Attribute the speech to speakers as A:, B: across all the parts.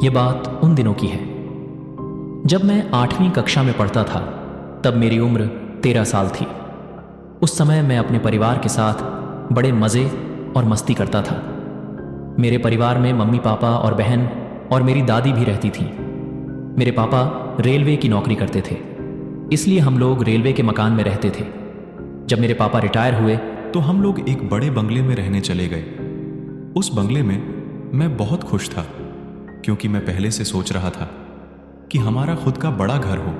A: ये बात उन दिनों की है जब मैं 8वीं कक्षा में पढ़ता था। तब मेरी उम्र 13 साल थी। उस समय मैं अपने परिवार के साथ बड़े मज़े और मस्ती करता था। मेरे परिवार में मम्मी पापा और बहन और मेरी दादी भी रहती थीं। मेरे पापा रेलवे की नौकरी करते थे, इसलिए हम लोग रेलवे के मकान में रहते थे। जब मेरे पापा रिटायर हुए
B: तो हम लोग एक बड़े बंगले में रहने चले गए। उस बंगले में मैं बहुत खुश था, क्योंकि मैं पहले से सोच रहा था कि हमारा खुद का बड़ा घर हो।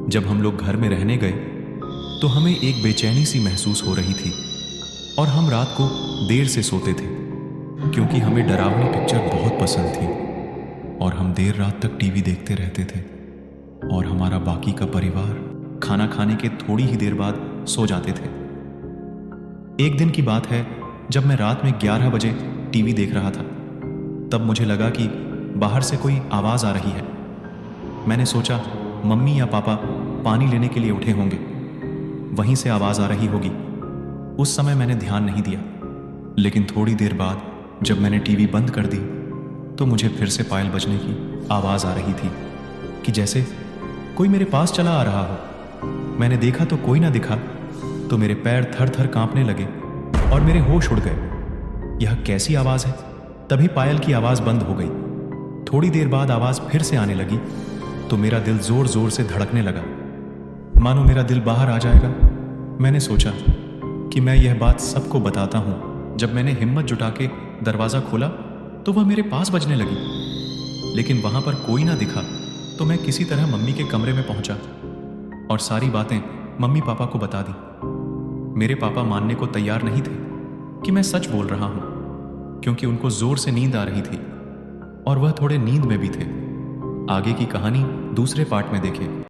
B: जब हम लोग घर में रहने गए तो हमें एक बेचैनी सी महसूस हो रही थी और हम रात को देर से सोते थे, क्योंकि हमें डरावनी पिक्चर बहुत पसंद थी और हम देर रात तक टीवी देखते रहते थे। और हमारा बाकी का परिवार खाना खाने के थोड़ी ही देर बाद सो जाते थे। एक दिन की बात है, जब मैं रात में 11 बजे टीवी देख रहा था, तब मुझे लगा कि बाहर से कोई आवाज़ आ रही है। मैंने सोचा मम्मी या पापा पानी लेने के लिए उठे होंगे, वहीं से आवाज़ आ रही होगी। उस समय मैंने ध्यान नहीं दिया, लेकिन थोड़ी देर बाद जब मैंने टीवी बंद कर दी तो मुझे फिर से पायल बजने की आवाज़ आ रही थी कि जैसे कोई मेरे पास चला आ रहा हो। मैंने देखा तो कोई ना दिखा, तो मेरे पैर थर थर कांपने लगे और मेरे होश उड़ गए। यह कैसी आवाज़ है? तभी पायल की आवाज़ बंद हो गई। थोड़ी देर बाद आवाज़ फिर से आने लगी तो मेरा दिल जोर जोर से धड़कने लगा, मानो मेरा दिल बाहर आ जाएगा। मैंने सोचा कि मैं यह बात सबको बताता हूँ। जब मैंने हिम्मत जुटा के दरवाज़ा खोला तो वह मेरे पास बजने लगी, लेकिन वहाँ पर कोई ना दिखा। तो मैं किसी तरह मम्मी के कमरे में पहुँचा और सारी बातें मम्मी पापा को बता दी। मेरे पापा मानने को तैयार नहीं थे कि मैं सच बोल रहा हूँ, क्योंकि उनको जोर से नींद आ रही थी और वह थोड़े नींद में भी थे। आगे की कहानी दूसरे पार्ट में देखें।